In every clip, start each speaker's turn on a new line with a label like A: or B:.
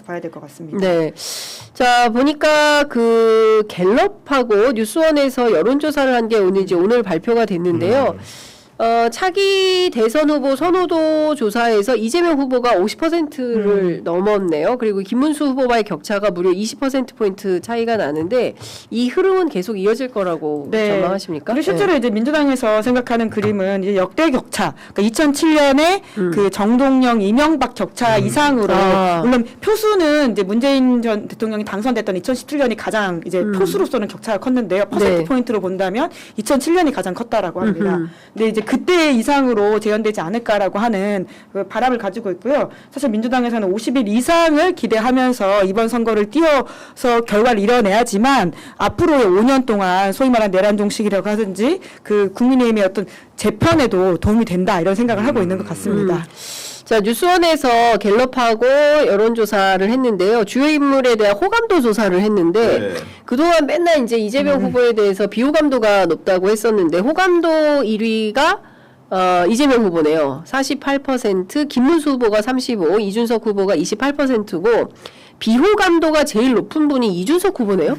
A: 봐야 될 것 같습니다.
B: 네. 자, 보니까 그 갤럽하고 뉴스원에서 여론조사를 한 게 오늘 발표가 됐는데요. 차기 대선 후보 선호도 조사에서 이재명 후보가 50%를 넘었네요. 그리고 김문수 후보와의 격차가 무려 20%포인트 차이가 나는데 이 흐름은 계속 이어질 거라고 전망하십니까?
A: 그리고 실제로 이제 민주당에서 생각하는 그림은 이제 역대 격차, 그러니까 2007년에 그 정동영, 이명박 격차 이상으로 물론 표수는 이제 문재인 전 대통령이 당선됐던 2017년이 가장 이제 표수로서는 격차가 컸는데요. 퍼센트 포인트로 본다면 2007년이 가장 컸다라고 합니다. 근데 이제 그때 이상으로 재현되지 않을까라고 하는 그 바람을 가지고 있고요. 사실 민주당에서는 50일 이상을 기대하면서 이번 선거를 띄워서 결과를 이뤄내야지만 앞으로의 5년 동안 소위 말하는 내란 종식이라고 하든지 그 국민의힘의 어떤 재편에도 도움이 된다 이런 생각을 하고 있는 것 같습니다.
B: 자, 뉴스원에서 갤럽하고 여론조사를 했는데요. 주요 인물에 대한 호감도 조사를 했는데 그동안 맨날 이제 이재명 후보에 대해서 비호감도가 높다고 했었는데 호감도 1위가 이재명 후보네요. 48%, 김문수 후보가 35%, 이준석 후보가 28%고 비호감도가 제일 높은 분이 이준석 후보네요.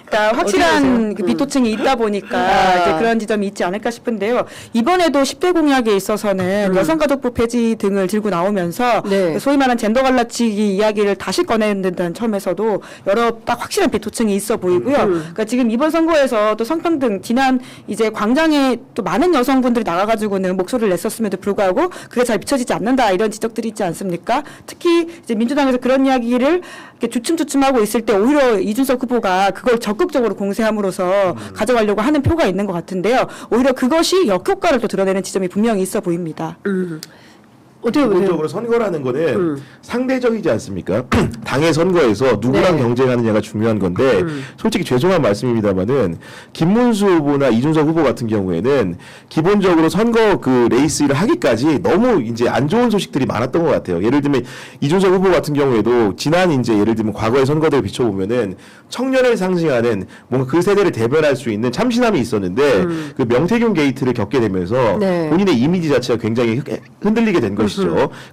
A: 그러니까 확실한 그 비토층이 있다 보니까 이제 그런 지점이 있지 않을까 싶은데요. 이번에도 10대 공약에 있어서는 여성가족부 폐지 등을 들고 나오면서 소위 말하는 젠더 갈라치기 이야기를 다시 꺼내는 듯한 점에서도 여러 딱 확실한 비토층이 있어 보이고요. 그러니까 지금 이번 선거에서 또 성평등 지난 이제 광장에 또 많은 여성분들이 나가가지고는 목소리를 냈었음에도 불구하고 그게 잘 비춰지지 않는다 이런 지적들이 있지 않습니까? 특히 이제 민주당에서 그런 이야기를 이렇게 주춤주춤하고 있을 때 오히려 이준석 후보가 그걸 적극적으로 공세함으로써 가져가려고 하는 표가 있는 것 같은데요. 오히려 그것이 역효과를 또 드러내는 지점이 분명히 있어 보입니다.
C: 기본적으로 선거라는 거는 상대적이지 않습니까? 당의 선거에서 누구랑 경쟁하느냐가 중요한 건데 솔직히 죄송한 말씀입니다만은 김문수 후보나 이준석 후보 같은 경우에는 기본적으로 선거 그 레이스를 하기까지 너무 이제 안 좋은 소식들이 많았던 것 같아요. 예를 들면 이준석 후보 같은 경우에도 지난 이제 예를 들면 과거의 선거들을 비춰보면은 청년을 상징하는 뭔가 그 세대를 대변할 수 있는 참신함이 있었는데 그 명태균 게이트를 겪게 되면서 본인의 이미지 자체가 굉장히 흔들리게 된 것이죠.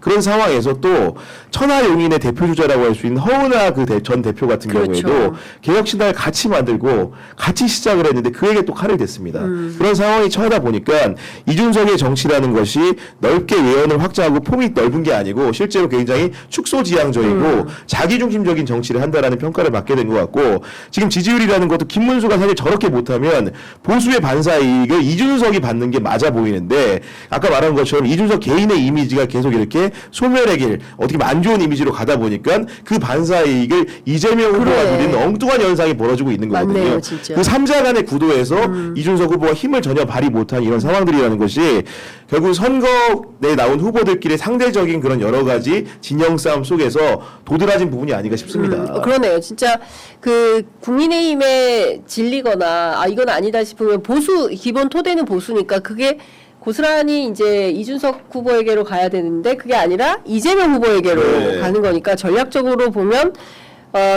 C: 그런 상황에서 또 천하용인의 대표주자라고 할 수 있는 허은하 그 전 대표 같은 경우에도 개혁신당을 같이 만들고 같이 시작을 했는데 그에게 또 칼을 댔습니다. 그런 상황이 처하다 보니까 이준석의 정치라는 것이 넓게 외연을 확장하고 폼이 넓은 게 아니고 실제로 굉장히 축소지향적이고 자기중심적인 정치를 한다라는 평가를 받게 된 것 같고 지금 지지율이라는 것도 김문수가 사실 저렇게 못하면 보수의 반사이익을 이준석이 받는 게 맞아 보이는데 아까 말한 것처럼 이준석 개인의 이미지가 계속 이렇게 소멸의 길 어떻게 보면 안 좋은 이미지로 가다 보니까 그 반사이익을 이재명 후보가 누리는 엉뚱한 현상이 벌어지고 있는 거거든요.
B: 맞네요, 진짜.
C: 그 3자 간의 구도에서 이준석 후보가 힘을 전혀 발휘 못한 이런 상황들이라는 것이 결국 선거에 나온 후보들끼리 상대적인 그런 여러 가지 진영 싸움 속에서 도드라진 부분이 아닌가 싶습니다.
B: 그러네요. 진짜 그 국민의힘에 질리거나 이건 아니다 싶으면 보수 기본 토대는 보수니까 그게 고스란히 이제 이준석 후보에게로 가야 되는데 그게 아니라 이재명 후보에게로 가는 거니까 전략적으로 보면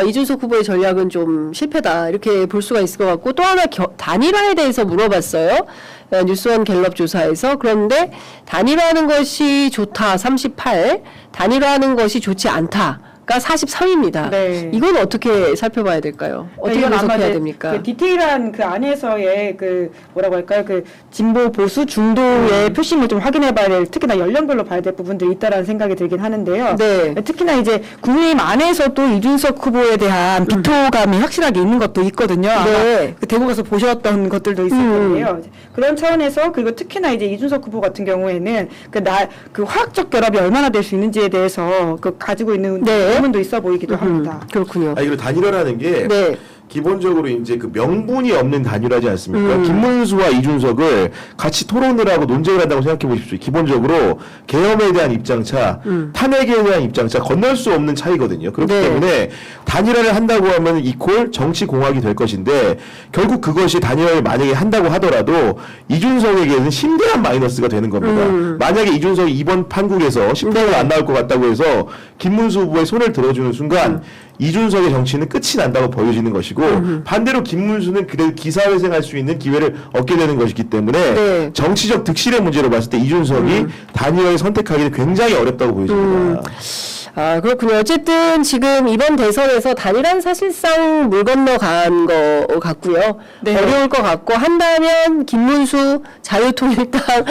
B: 이준석 후보의 전략은 좀 실패다 이렇게 볼 수가 있을 것 같고 또 하나 단일화에 대해서 물어봤어요. 뉴스원 갤럽 조사에서. 그런데 단일화하는 것이 좋다 38, 단일화하는 것이 좋지 않다. 가 43입니다. 이건 어떻게 살펴봐야 될까요? 어떻게 분석해야 됩니까?
A: 그 디테일한 그 안에서의 그 뭐라고 할까요? 그 진보 보수 중도의 표심을 좀 확인해봐야 될, 특히나 연령별로 봐야 될 부분들이 있다라는 생각이 들긴 하는데요. 특히나 이제 국민의힘 안에서도 이준석 후보에 대한 비토감이 확실하게 있는 것도 있거든요. 그 대구 가서 보셨던 것들도 있을 텐데요. 그런 차원에서 그리고 특히나 이제 이준석 후보 같은 경우에는 그 화학적 결합이 얼마나 될 수 있는지에 대해서 그 가지고 있는 부분도 있어 보이기도 합니다.
B: 그렇군요.
C: 그리고 단일화라는 게 기본적으로 이제 그 명분이 없는 단일화지 않습니까? 김문수와 이준석을 같이 토론을 하고 논쟁을 한다고 생각해 보십시오. 기본적으로 계엄에 대한 입장차, 탄핵에 대한 입장차 건널 수 없는 차이거든요. 그렇기 때문에 단일화를 한다고 하면 이퀄 정치 공학이 될 것인데 결국 그것이 단일화를 만약에 한다고 하더라도 이준석에게는 심대한 마이너스가 되는 겁니다. 만약에 이준석이 이번 판국에서 10%가 안 나올 것 같다고 해서 김문수 후보의 손을 들어주는 순간 이준석의 정치는 끝이 난다고 보여지는 것이고 반대로 김문수는 그래도 기사회생할 수 있는 기회를 얻게 되는 것이기 때문에 정치적 득실의 문제로 봤을 때 이준석이 단일화를 선택하기는 굉장히 어렵다고 보여집니다.
B: 아, 그렇군요. 어쨌든 지금 이번 대선에서 단일화는 사실상 물 건너간 거 같고요.
A: 네.
B: 어려울 것 같고 한다면 김문수 자유통일당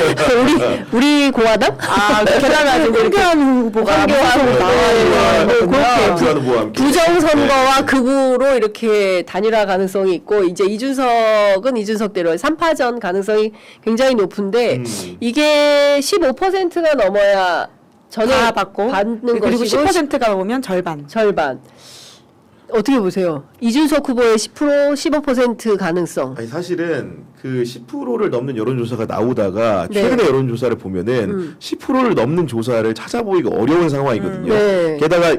B: 우리 공화당
A: 게다가 지금 황교안 후보가
B: 황교안
A: 나와요.
B: 그렇게 부정선거와 극우로 이렇게 단일화 가능성이 있고 이제 이준석은 이준석대로 3파전 가능성이 굉장히 높은데 이게 15%가 넘어야 전에
A: 다 받고
B: 받는
A: 그리고
B: 것이고
A: 10%가 오면 절반.
B: 어떻게 보세요? 이준석 후보의 10% 15% 가능성.
C: 아니 사실은 그 10%를 넘는 여론조사가 나오다가
B: 네.
C: 최근의 여론조사를 보면은 10%를 넘는 조사를 찾아보기가 어려운 상황이거든요.
B: 네.
C: 게다가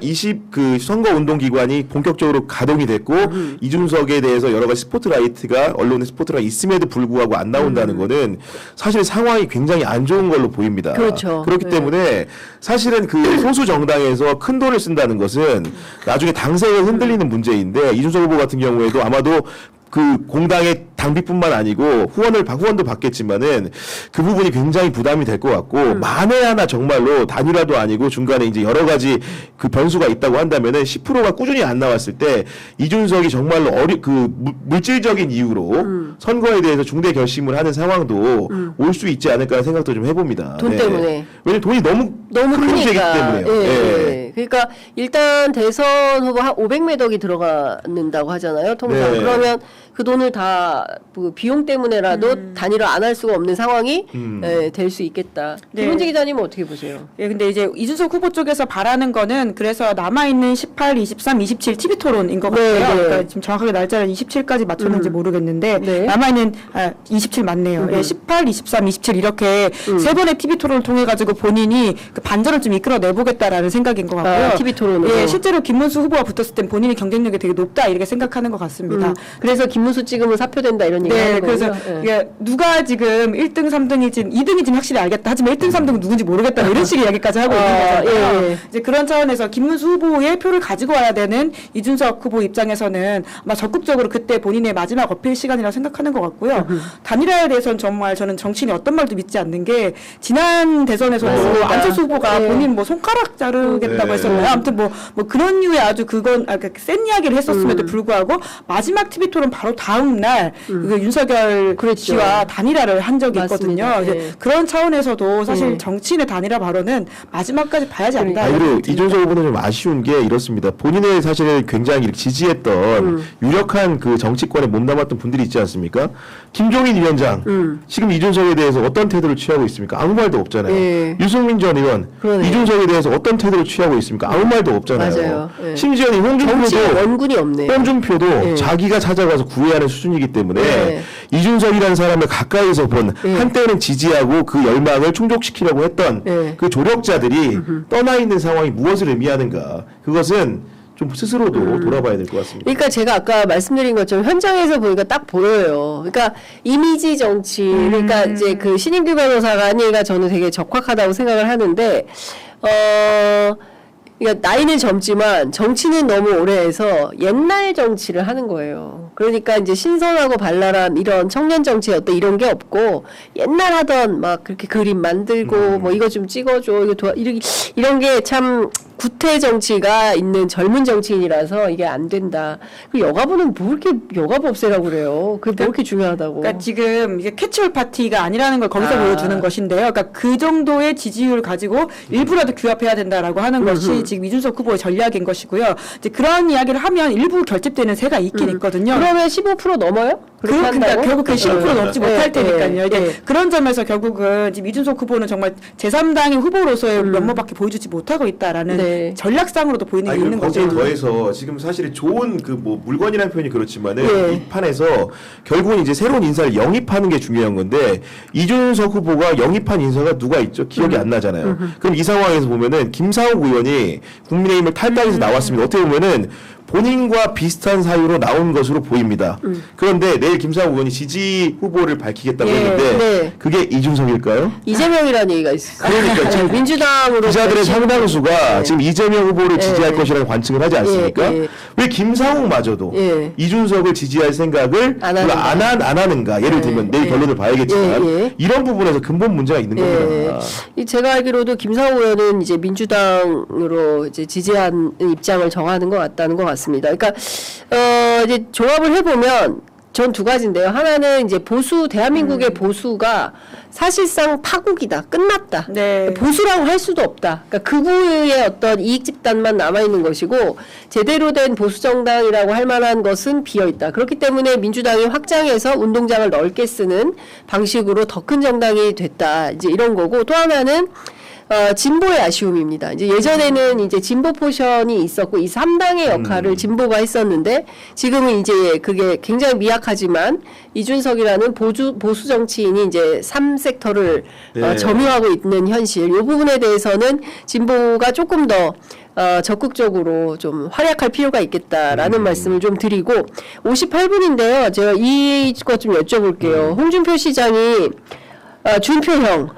C: 그 선거운동기관이 본격적으로 가동이 됐고 이준석에 대해서 여러 가지 스포트라이트가 언론의 스포트라이트가 있음에도 불구하고 안 나온다는 거는 사실 상황이 굉장히 안 좋은 걸로 보입니다.
B: 그렇죠.
C: 그렇기
B: 네.
C: 때문에 사실은 그 소수 정당에서 큰 돈을 쓴다는 것은 나중에 당색을 흔들리는 문제인데 이준석 후보 같은 경우에도 아마도 그 공당의 당비뿐만 아니고 후원도 받겠지만은 그 부분이 굉장히 부담이 될 것 같고 만에 하나 정말로 단일화도 아니고 중간에 이제 여러 가지 그 변수가 있다고 한다면은 10%가 꾸준히 안 나왔을 때 이준석이 정말로 물질적인 이유로 선거에 대해서 중대 결심을 하는 상황도 올 수 있지 않을까 생각도 좀 해봅니다.
B: 돈 때문에.
C: 왜냐면 돈이 너무 큰 문제이기
B: 크니까.
C: 때문에요.
B: 예,
C: 예.
B: 예. 그러니까 일단 대선 후보 한 500매덕이 들어간다고 하잖아요. 통상.
C: 네.
B: 그러면 그 돈을 다 그 비용 때문에라도 단일화 안 할 수가 없는 상황이 될 수 있겠다.
A: 네.
B: 김은지 기자님은 어떻게 보세요?
A: 예, 근데 이제 이준석 후보 쪽에서 바라는 거는 그래서 남아있는 18, 23, 27 TV 토론인 것 같아요.
B: 네, 네.
A: 그러니까 지금 정확하게 날짜를 27까지 맞췄는지 모르겠는데
B: 네.
A: 남아있는 27 맞네요. 예, 18, 23, 27 이렇게 세 번의 TV 토론을 통해 가지고 본인이 그 반전을 좀 이끌어내 보겠다라는 생각인 것 같고요.
B: TV 토론으로.
A: 예, 실제로 김문수 후보가 붙었을 땐 본인이 경쟁력이 되게 높다 이렇게 생각하는 것 같습니다.
B: 그래서 김문수 찍으면 사표된다 이런 얘기
A: 네,
B: 하는
A: 그래서
B: 거죠. 예.
A: 이게 누가 지금 1등, 3등이지 2등이 지금 확실히 알겠다. 하지만 1등, 3등은 누군지 모르겠다. 이런 식의 이야기까지 하고 있는 거잖아요.
B: 예.
A: 이제 그런 차원에서 김문수 후보의 표를 가지고 와야 되는 이준석 후보 입장에서는 아마 적극적으로 그때 본인의 마지막 어필 시간이라고 생각하는 것 같고요. 단일화에 대해서는 정말 저는 정치인이 어떤 말도 믿지 않는 게 지난 대선에서도
B: 맞습니다.
A: 안철수 후보가
B: 예.
A: 본인 뭐 손가락 자르겠다고
C: 네.
A: 했었나요? 아무튼 뭐 그런 류의 아주 센 이야기를 했었음에도 불구하고 마지막 TV 토론 바로 다음 날 그 윤석열
B: 그랬죠.
A: 씨와 단일화를 한 적이
B: 맞습니다.
A: 있거든요.
B: 예.
A: 이제 그런 차원에서도 사실 정치인의 단일화 발언은 마지막까지 봐야지 않다.
C: 그리고
A: 이런 생각이
C: 이준석 후보는 좀 아쉬운 게 이렇습니다. 본인의 사실은 굉장히 이렇게 지지했던 유력한 그 정치권에 몸담았던 분들이 있지 않습니까? 김종인 위원장 지금 이준석에 대해서 어떤 태도를 취하고 있습니까? 아무 말도 없잖아요.
B: 예.
C: 유승민 전 의원
B: 그러네요.
C: 이준석에 대해서 어떤 태도를 취하고 있습니까? 아무 말도 없잖아요.
B: 맞아요. 예.
C: 심지어 이
B: 정치
C: 홍준표도
B: 원군이 없네요.
C: 홍준표도
B: 예.
C: 자기가 찾아가서 구애하는 수준이기 때문에
B: 예.
C: 이준석이라는 사람을 가까이서 본
B: 예.
C: 한때는 지지하고 그 열망을 충족시키려고 했던
B: 예.
C: 그 조력자들이 떠나 있는 상황이 무엇을 의미하는가 그것은 좀 스스로도 돌아봐야 될 것 같습니다.
B: 그러니까 제가 아까 말씀드린 것처럼 현장에서 보니까 딱 보여요. 그러니까 이미지 정치, 그러니까 이제 그 신인규 변호사가 한 얘기가 저는 되게 적확하다고 생각을 하는데, 그러니까 나이는 젊지만 정치는 너무 오래 해서 옛날 정치를 하는 거예요. 그러니까 이제 신선하고 발랄한 이런 청년 정치 어떤 이런 게 없고 옛날 하던 막 그렇게 그림 만들고 뭐 이거 좀 찍어줘 이거 이런 게 참 구태 정치가 있는 젊은 정치인이라서 이게 안 된다. 그 여가부는 뭐 이렇게 여가부 없애라고 그래요. 그게 뭐 이렇게 중요하다고.
A: 그러니까 지금 이게 캐치올 파티가 아니라는 걸 거기서 보여주는 것인데요. 그러니까 그 정도의 지지율을 가지고 일부라도 규합해야 된다라고 하는 것이 지금 이준석 후보의 전략인 것이고요. 이제 그런 이야기를 하면 일부 결집되는 새가 있긴 있거든요.
B: 그러면 15% 넘어요? 그렇게
A: 그러니까
B: 한다고?
A: 결국 그 15% 넘지
B: 네,
A: 못할
B: 네,
A: 테니까요. 이게
B: 네.
A: 그런 점에서 결국은 지금 이준석 후보는 정말 제3당의 후보로서의 면모밖에 보여주지 못하고 있다라는
B: 네.
A: 전략상으로도 보이는 게 있는
C: 거기에
A: 거죠.
C: 더해서 지금 사실 좋은 그 뭐 물건이라는 표현이 그렇지만은
B: 예.
C: 이 판에서 결국은 이제 새로운 인사를 영입하는 게 중요한 건데 이준석 후보가 영입한 인사가 누가 있죠? 기억이 안 나잖아요. 그럼 이 상황에서 보면은 김상욱 의원이 국민의힘을 탈당해서 나왔습니다. 어떻게 보면은 본인과 비슷한 사유로 나온 것으로 보입니다. 그런데 내일 김상우 의원이 지지 후보를 밝히겠다고
B: 예,
C: 했는데
B: 네.
C: 그게 이준석일까요?
B: 이재명이라는 얘기가 있어요.
C: 그러니까 지금
B: 민주당으로
C: 기자들의 상당수가
B: 네.
C: 지금 이재명 후보를 지지할 것이라는 관측을 하지 않습니까?
B: 예.
C: 왜 김상우마저도
B: 예.
C: 이준석을 지지할 생각을
B: 안
C: 안 하는가? 예를 들면 내일 결론을 봐야겠지만
B: 예.
C: 이런 부분에서 근본 문제가 있는 겁니다.
B: 제가 알기로도 김상우 의원은 이제 민주당으로 이제 지지한 입장을 정하는 것 같다는 것 같습니다. 그러니까 이제 조합을 해보면 전 두 가지인데요. 하나는 이제 보수 대한민국의 보수가 사실상 파국이다, 끝났다.
A: 네.
B: 보수라고 할 수도 없다. 그러니까 극우의 어떤 이익 집단만 남아 있는 것이고 제대로 된 보수 정당이라고 할 만한 것은 비어 있다. 그렇기 때문에 민주당이 확장해서 운동장을 넓게 쓰는 방식으로 더 큰 정당이 됐다. 이제 이런 거고 또 하나는 진보의 아쉬움입니다. 이제 예전에는 이제 진보 포션이 있었고 이 3당의 역할을 진보가 했었는데 지금은 이제 그게 굉장히 미약하지만 이준석이라는 보수 정치인이 이제 3섹터를
C: 네.
B: 점유하고 있는 현실. 이 부분에 대해서는 진보가 조금 더 적극적으로 좀 활약할 필요가 있겠다라는 말씀을 좀 드리고 58분인데요. 제가 이것 좀 여쭤볼게요. 홍준표 시장이 준표형.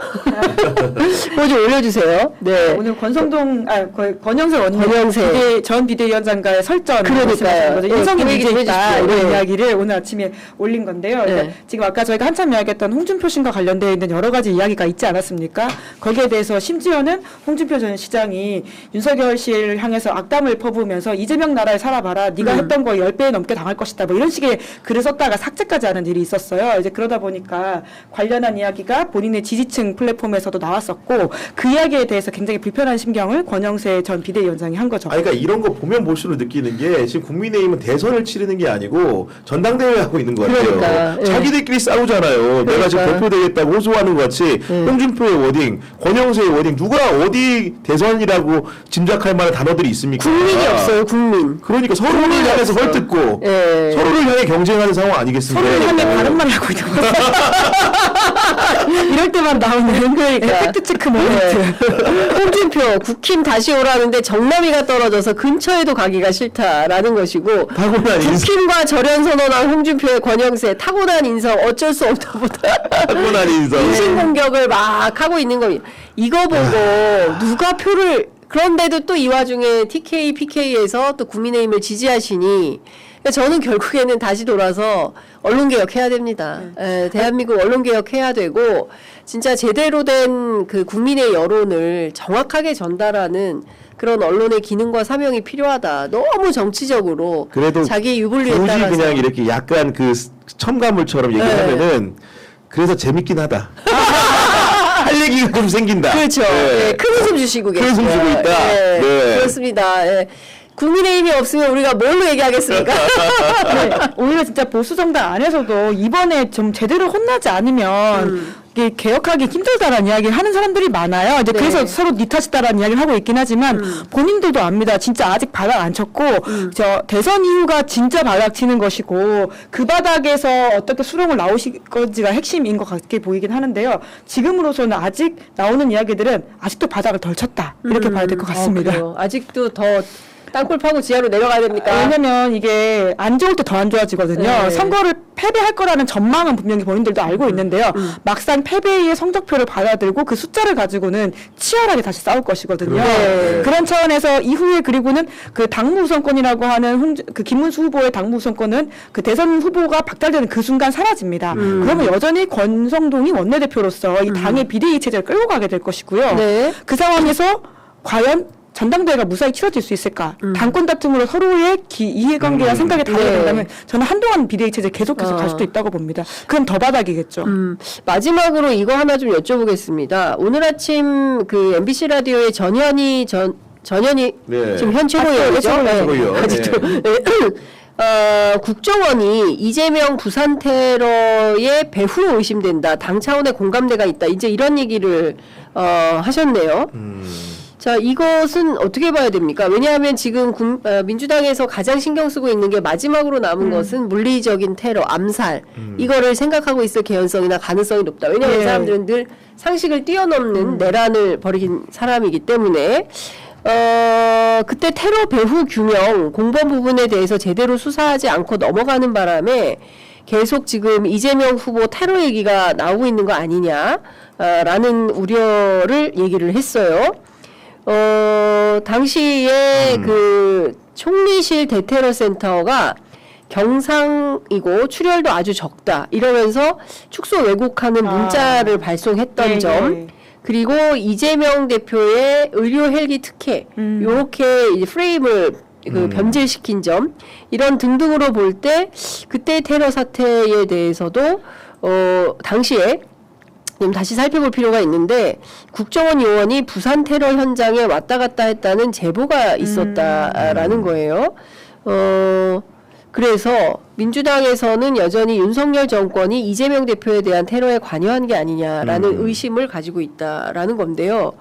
B: 그거 좀 올려주세요. 네.
A: 오늘 권영세
B: 권영세.
A: 전 비대위원장과의 설전
B: 그러니까요. 네,
A: 인성이
B: 그 얘기
A: 문제
B: 좀
A: 있다
B: 해주시죠.
A: 이런
B: 네.
A: 이야기를 오늘 아침에 올린 건데요.
B: 네.
A: 그러니까 지금 아까 저희가 한참 이야기했던 홍준표 씨과 관련되어 있는 여러 가지 이야기가 있지 않았습니까? 거기에 대해서 심지어는 홍준표 전 시장이 윤석열 씨를 향해서 악담을 퍼부으면서 이재명 나라에 살아봐라. 네가 했던 거 10배 넘게 당할 것이다. 뭐 이런 식의 글을 썼다가 삭제까지 하는 일이 있었어요. 이제 그러다 보니까 관련한 이야기가 본인의 지지층 플랫폼에서도 나왔었고 그 이야기에 대해서 굉장히 불편한 심경을 권영세 전 비대위원장이 한 거죠.
C: 그러니까 이런 거 보면 볼수록 느끼는 게 지금 국민의힘은 대선을 치르는 게 아니고 전당대회 하고 있는 것 같아요.
B: 그러니까, 예.
C: 자기들끼리 싸우잖아요. 내가 지금
B: 그러니까.
C: 대표되겠다고 호소하는 것 같이 홍준표의 워딩, 권영세의 워딩 누가 어디 대선이라고 짐작할 만한 단어들이 있습니까?
B: 국민이 없어요, 국민.
C: 그러니까 서로를 향해서
B: 없어요.
C: 헐뜯고
B: 예.
C: 서로를 향해 경쟁하는 상황 아니겠습니까?
A: 서로를 향해 바른 말 하고 있는 거죠. 이럴 때만 나오는
B: 그러니까.
A: 팩트체크 모멘트.
B: 홍준표 국힘 다시 오라는데 정남이가 떨어져서 근처에도 가기가 싫다라는 것이고
C: 타고난 인성.
B: 국힘과 절연 선언한 홍준표의 권영세 타고난 인성 어쩔 수 없다 보다
C: 타고난 인성.
B: 인신 공격을 막 하고 있는 겁니다. 이거 보고 누가 표를 그런데도 또 이 와중에 TK, PK에서 또 국민의힘을 지지하시니 그러니까 저는 결국에는 다시 돌아서 언론개혁 해야 됩니다. 대한민국 언론개혁 해야 되고 진짜 제대로 된 그 국민의 여론을 정확하게 전달하는 그런 언론의 기능과 사명이 필요하다. 너무 정치적으로
C: 그래도
B: 자기 유불리에
C: 굳이
B: 따라서
C: 그냥 이렇게 약간 그 첨가물처럼 얘기하면은 그래서 재밌긴 하다. 할 얘기가 좀 생긴다.
B: 그렇죠.
C: 네.
B: 네, 큰 웃음 주시고
C: 큰
B: 계세요.
C: 웃음 주고 있다.
B: 네,
C: 네.
B: 그렇습니다. 네. 국민의힘이 없으면 우리가 뭘로 얘기하겠습니까?
A: 네, 오히려 진짜 보수 정당 안에서도 이번에 좀 제대로 혼나지 않으면 이게 개혁하기 힘들다라는 이야기를 하는 사람들이 많아요. 이제
B: 네.
A: 그래서 서로 니 탓이다라는 이야기를 하고 있긴 하지만 본인들도 압니다. 진짜 아직 바닥 안 쳤고 저 대선 이후가 진짜 바닥 치는 것이고 그 바닥에서 어떻게 수렁을 나오실 건지가 핵심인 것 같게 보이긴 하는데요. 지금으로서는 아직 나오는 이야기들은 아직도 바닥을 덜 쳤다 이렇게 봐야 될 것 같습니다.
B: 그래요. 아직도 더 땅굴 파고 지하로 내려가야 됩니까?
A: 왜냐면 이게 안 좋을 때 더 안 좋아지거든요.
B: 네.
A: 선거를 패배할 거라는 전망은 분명히 본인들도 알고 있는데요. 막상 패배의 성적표를 받아들고 그 숫자를 가지고는 치열하게 다시 싸울 것이거든요.
B: 네.
A: 그런 차원에서 이후에 그리고는 그 당무 우선권이라고 하는 그 김문수 후보의 당무 우선권은 그 대선 후보가 박탈되는 그 순간 사라집니다. 그러면 여전히 권성동이 원내대표로서 이 당의 비대위 체제를 끌고 가게 될 것이고요.
B: 네.
A: 그 상황에서 과연 전당대회가 무사히 치러질 수 있을까? 당권 다툼으로 서로의 이해관계와 생각이 다르게
B: 네.
A: 된다면 저는 한동안 비대위 체제 계속해서 갈 수도 있다고 봅니다. 그럼 더 바닥이겠죠.
B: 마지막으로 이거 하나 좀 여쭤보겠습니다. 오늘 아침 그 MBC 라디오의 전현희
C: 네.
B: 지금 현 최고위원이죠.
C: 최고위원.
B: 아직도. 네. 국정원이 이재명 부산 테러의 배후로 의심된다. 당 차원의 공감대가 있다. 이제 이런 얘기를 하셨네요. 자, 이것은 어떻게 봐야 됩니까? 왜냐하면 지금 민주당에서 가장 신경 쓰고 있는 게 마지막으로 남은 것은 물리적인 테러, 암살. 이거를 생각하고 있을 개연성이나 가능성이 높다. 왜냐하면 이 사람들은 늘 상식을 뛰어넘는 내란을 벌인 사람이기 때문에 그때 테러 배후 규명 공범 부분에 대해서 제대로 수사하지 않고 넘어가는 바람에 계속 지금 이재명 후보 테러 얘기가 나오고 있는 거 아니냐, 라는 우려를 얘기를 했어요. 당시에 그 총리실 대테러 센터가 경상이고 출혈도 아주 적다 이러면서 축소 왜곡하는 문자를 발송했던
A: 네,
B: 점,
A: 네.
B: 그리고 이재명 대표의 의료 헬기 특혜 요렇게 이제 프레임을 그 변질시킨 점, 이런 등등으로 볼 때 그때 테러 사태에 대해서도 당시에 좀 다시 살펴볼 필요가 있는데, 국정원 요원이 부산 테러 현장에 왔다 갔다 했다는 제보가 있었다라는 거예요. 그래서 민주당에서는 여전히 윤석열 정권이 이재명 대표에 대한 테러에 관여한 게 아니냐라는 의심을 가지고 있다라는 건데요.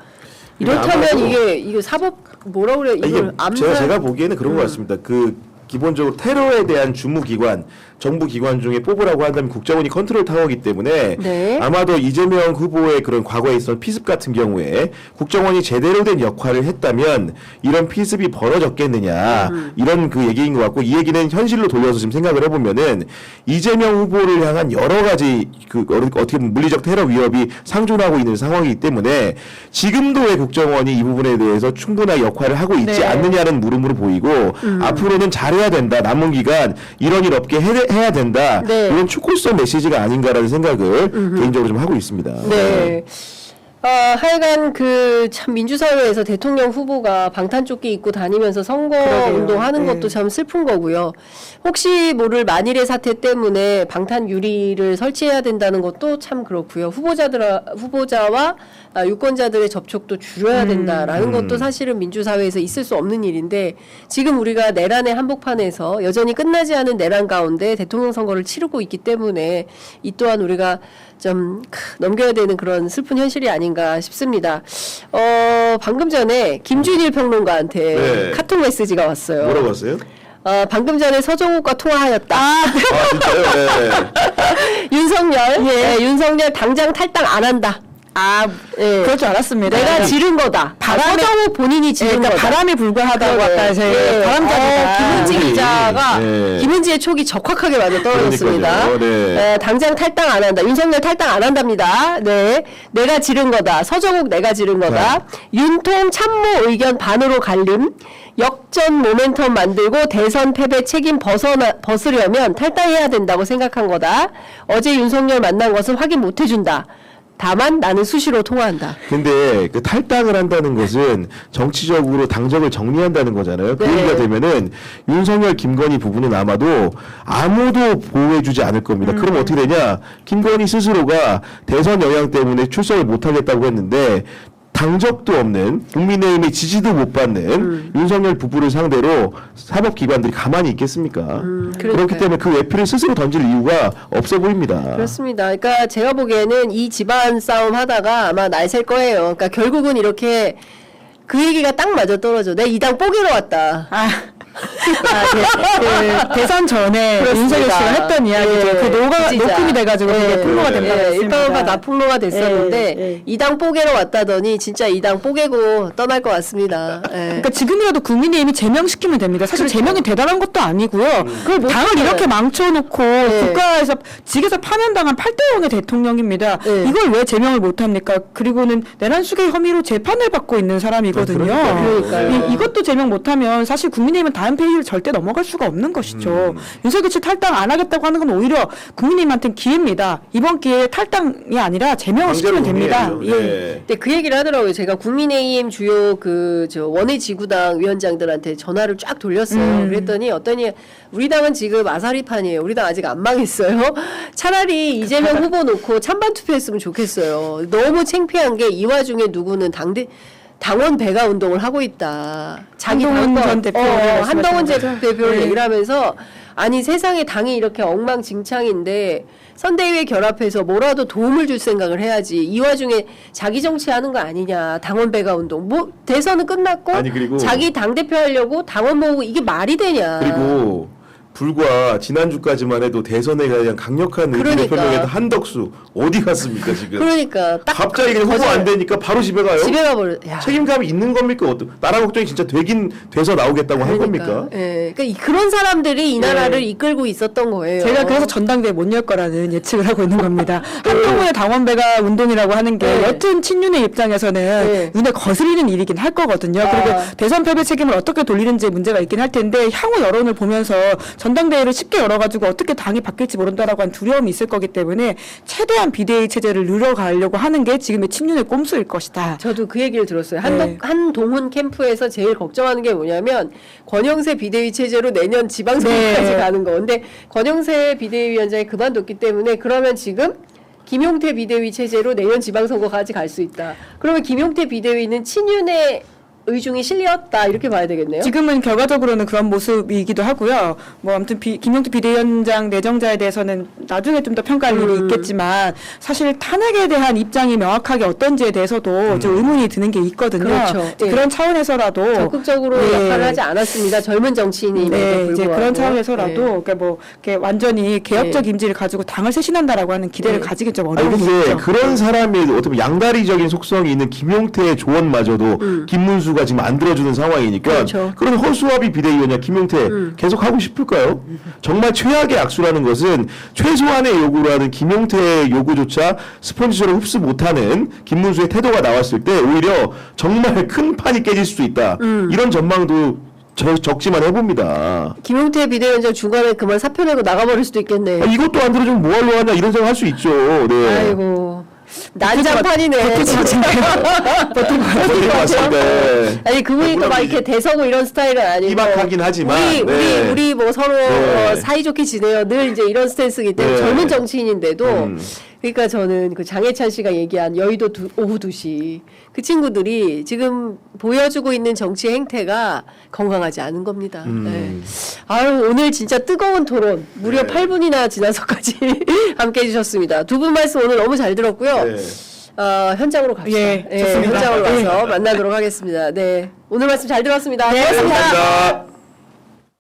B: 이렇다면
C: 아마도
B: 이게 사법 뭐라 그래?
C: 이게
B: 이걸 암살
C: 제가 보기에는 그런 것 같습니다. 그 기본적으로 테러에 대한 주무기관, 정부 기관 중에 뽑으라고 한다면 국정원이 컨트롤 타워이기 때문에
B: 네.
C: 아마도 이재명 후보의 그런 과거에 있었던 피습 같은 경우에 국정원이 제대로 된 역할을 했다면 이런 피습이 벌어졌겠느냐, 이런 그 얘기인 것 같고, 이 얘기는 현실로 돌려서 지금 생각을 해보면은 이재명 후보를 향한 여러 가지 그 어떻게 보면 물리적 테러 위협이 상존하고 있는 상황이기 때문에 지금도의 국정원이 이 부분에 대해서 충분한 역할을 하고 있지
A: 네.
C: 않느냐는 물음으로 보이고, 앞으로는 잘해야 된다, 남은 기간 이런 일 없게 해야 된다,
B: 네.
C: 이런 축구성 메시지가 아닌가라는 생각을 개인적으로 좀 하고 있습니다.
B: 네. 하여간 그 참 민주사회에서 대통령 후보가 방탄조끼 입고 다니면서 선거
A: 그러게요.
B: 운동하는
A: 네.
B: 것도 참 슬픈 거고요. 혹시 모를 만일의 사태 때문에 방탄 유리를 설치해야 된다는 것도 참 그렇고요. 후보자와 유권자들의 접촉도 줄여야 된다라는 것도 사실은 민주사회에서 있을 수 없는 일인데, 지금 우리가 내란의 한복판에서 여전히 끝나지 않은 내란 가운데 대통령 선거를 치르고 있기 때문에 이 또한 우리가 좀 넘겨야 되는 그런 슬픈 현실이 아닌가 싶습니다. 방금 전에 김준일 평론가한테
C: 네.
B: 카톡 메시지가 왔어요.
C: 뭐라고 하세요?
B: 방금 전에 서정욱과 통화하였다.
C: 아 진짜요? 네.
B: 윤석열, 윤석열 당장 탈당 안 한다.
A: 그럴 줄 알았습니다.
B: 내가 지른 거다. 서정욱 본인이 지른
A: 그러니까
B: 거다.
A: 바람에 불과하다고
B: 그러네.
A: 아까 제 바람잡이가
B: 김은지
C: 네.
B: 기자가
C: 네.
B: 김은지의 촉이 적확하게 맞아 떨어졌습니다.
C: 그러니까요. 네.
B: 당장 탈당 안 한다. 윤석열 탈당 안 한답니다. 네, 내가 지른 거다. 서정욱 내가 지른 거다. 윤통 참모 의견 반으로 갈림. 역전 모멘텀 만들고 대선 패배 책임 벗으려면 탈당해야 된다고 생각한 거다. 어제 윤석열 만난 것은 확인 못 해준다. 다만 나는 수시로 통화한다.
C: 근데 그 탈당을 한다는 것은 정치적으로 당적을 정리한다는 거잖아요. 그
B: 네.
C: 얘기가 되면은 윤석열, 김건희 부부는 아마도 아무도 보호해주지 않을 겁니다. 그럼 어떻게 되냐? 김건희 스스로가 대선 영향 때문에 출석을 못하겠다고 했는데, 당적도 없는, 국민의힘의 지지도 못 받는 윤석열 부부를 상대로 사법기관들이 가만히 있겠습니까? 그렇기 때문에 그 외피를 스스로 던질 이유가 없어 보입니다.
B: 그렇습니다. 그러니까 제가 보기에는 이 집안 싸움 하다가 아마 날 셀 거예요. 그러니까 결국은 이렇게 그 얘기가 딱 맞아 떨어져. 내 이 당 뽀개러 왔다.
A: 그 대선 전에
B: 그렇습니다.
A: 윤석열 씨가 했던 이야기죠.
B: 예,
A: 그 녹음이 돼가지고 그게 풍로가 된다고 했습니다.
B: 일단은 다 풍로가 됐었는데
A: 예, 예.
B: 이 당 뽀개러 왔다더니 진짜 이 당 뽀개고 떠날 것 같습니다. 예.
A: 그러니까 지금이라도 국민의힘이 제명시키면 됩니다. 사실 제명이 대단한 것도 아니고요.
B: 그걸 못
A: 당을
B: 하잖아요.
A: 이렇게 망쳐놓고 국가에서 직에서 파면당한 8대0의 대통령입니다.
B: 네.
A: 이걸 왜 제명을 못합니까? 그리고는 내란 수괴 혐의로 재판을 받고 있는 사람이거든요.
B: 그러니까요.
A: 이것도 제명 못하면 사실 국민의힘은 다음 페이지를 절대 넘어갈 수가 없는 것이죠. 윤석열 씨 탈당 안 하겠다고 하는 건 오히려 국민의힘한테는 기회입니다. 이번 기회에 탈당이 아니라 제명을 시키면 됩니다.
C: 강제로
A: 예.
C: 네.
B: 근데 그 얘기를 하더라고요. 제가 국민의힘 주요 원외 지구당 위원장들한테 전화를 쫙 돌렸어요. 그랬더니 어떠니 우리 당은 지금 아사리판이에요. 우리 당 아직 안 망했어요. 차라리 이재명 후보 놓고 찬반 투표했으면 좋겠어요. 너무 창피한 게 이 와중에 누구는 당원 배가 운동을 하고 있다. 자기
A: 한동훈
B: 당권,
A: 전 대표
B: 한동훈 전
A: 말씀하시는
B: 대표를
A: 네.
B: 얘기를 하면서 아니 세상에 당이 이렇게 엉망진창인데 선대위에 결합해서 뭐라도 도움을 줄 생각을 해야지. 이 와중에 자기 정치하는 거 아니냐. 당원 배가 운동. 뭐 대선은 끝났고
C: 아니, 그리고
B: 자기 당대표 하려고 당원 모으고 이게 말이 되냐.
C: 그리고 불과 지난주까지만 해도 대선에 대한 강력한 의견을
B: 그러니까.
C: 표명했던 한덕수 어디 갔습니까 지금?
B: 그러니까 딱
C: 갑자기 그냥 후보
B: 거절-
C: 안 되니까 바로 집에 가요?
B: 집에 가버려. 야.
C: 책임감이 있는 겁니까? 나라 걱정이 진짜 되긴 돼서 나오겠다고 한 겁니까?
B: 예, 그러니까 그런 사람들이 이 나라를 이끌고 있었던 거예요.
A: 제가 그래서 전당대회 못 열 거라는 예측을 하고 있는 겁니다. 한동훈의 당원배가 운동이라고 하는 게
B: 네.
A: 여튼 친윤의 입장에서는
B: 네.
A: 눈에 거슬리는 일이긴 할 거거든요. 그리고 대선 패배 책임을 어떻게 돌리는지 문제가 있긴 할 텐데 향후 여론을 보면서 전당대회를 쉽게 열어가지고 어떻게 당이 바뀔지 모른다라고 하는 두려움이 있을 거기 때문에 최대한 비대위 체제를 늘어가려고 하는 게 지금의 친윤의 꼼수일 것이다.
B: 저도 그 얘기를 들었어요.
A: 네.
B: 한동훈 캠프에서 제일 걱정하는 게 뭐냐면 권영세 비대위 체제로 내년 지방선거까지
A: 네.
B: 가는 거. 근데 권영세 비대위원장이 그만뒀기 때문에 그러면 지금 김용태 비대위 체제로 내년 지방선거까지 갈 수 있다. 그러면 김용태 비대위는 친윤의 의중이 실렸다 이렇게 봐야 되겠네요.
A: 지금은 결과적으로는 그런 모습이기도 하고요. 뭐 아무튼 김용태 비대위원장 내정자에 대해서는 나중에 좀 더 평가할 일이 있겠지만 사실 탄핵에 대한 입장이 명확하게 어떤지에 대해서도 좀 의문이 드는 게 있거든요.
B: 그렇죠.
A: 이제
B: 예.
A: 그런 차원에서라도
B: 적극적으로
A: 네.
B: 역할을 하지 않았습니다. 젊은 정치인임에도
A: 네,
B: 불구하고.
A: 이제 그런 차원에서라도
B: 네.
A: 그러니까 뭐 이렇게 완전히 개혁적 임지를 가지고 당을 쇄신한다라고 하는 기대를
B: 네.
A: 가지기 좀
C: 아니
A: 어려운
C: 근데
A: 거죠.
C: 그런 사람이 어떻게 보면 양다리적인 속성이 있는 김용태의 조언마저도 김문수가 지금 안 들어주는 상황이니까
B: 그렇죠.
C: 그런 허수아비 비대위원장 김용태 계속 하고 싶을까요? 정말 최악의 악수라는 것은 최소한의 요구를 하는 김용태의 요구조차 스펀지처럼 흡수 못하는 김문수의 태도가 나왔을 때 오히려 정말 큰 판이 깨질 수도 있다. 이런 전망도 적지만 해봅니다.
B: 김용태 비대위원장 중간에 그만 사표 내고 나가버릴 수도 있겠네.
C: 아, 이것도 안 들어주면 뭐 하려고 하냐 이런 생각 할 수 있죠. 네.
B: 아이고 난장판이네.
A: 버틸 것 같은데요. 버틸 것 같아요.
C: 버틸 것 같습니다.
B: 아니 그분이 또 막
C: 물론
B: 이렇게 대서고 이런 스타일은 아니고
C: 희박하긴 하지만,
B: 우리
C: 네.
B: 우리 뭐 서로
C: 네.
B: 사이좋게 지내요. 늘 이제 이런 스탠스이기 때문에
C: 네.
B: 젊은 정치인인데도 그러니까 저는 그 장해찬 씨가 얘기한 여의도 오후 2시 그 친구들이 지금 보여주고 있는 정치 행태가 건강하지 않은 겁니다. 네. 아유 오늘 진짜 뜨거운 토론 무려
C: 네.
B: 8분이나 지나서까지 함께 해주셨습니다. 두 분 말씀 오늘 너무 잘 들었고요.
C: 네.
B: 현장으로 갑시다.
A: 예, 좋습니다.
B: 현장으로
A: 예.
B: 가서 만나도록 하겠습니다. 네. 오늘 말씀 잘 들었습니다.
A: 네,
B: 고맙습니다.
C: 감사합니다.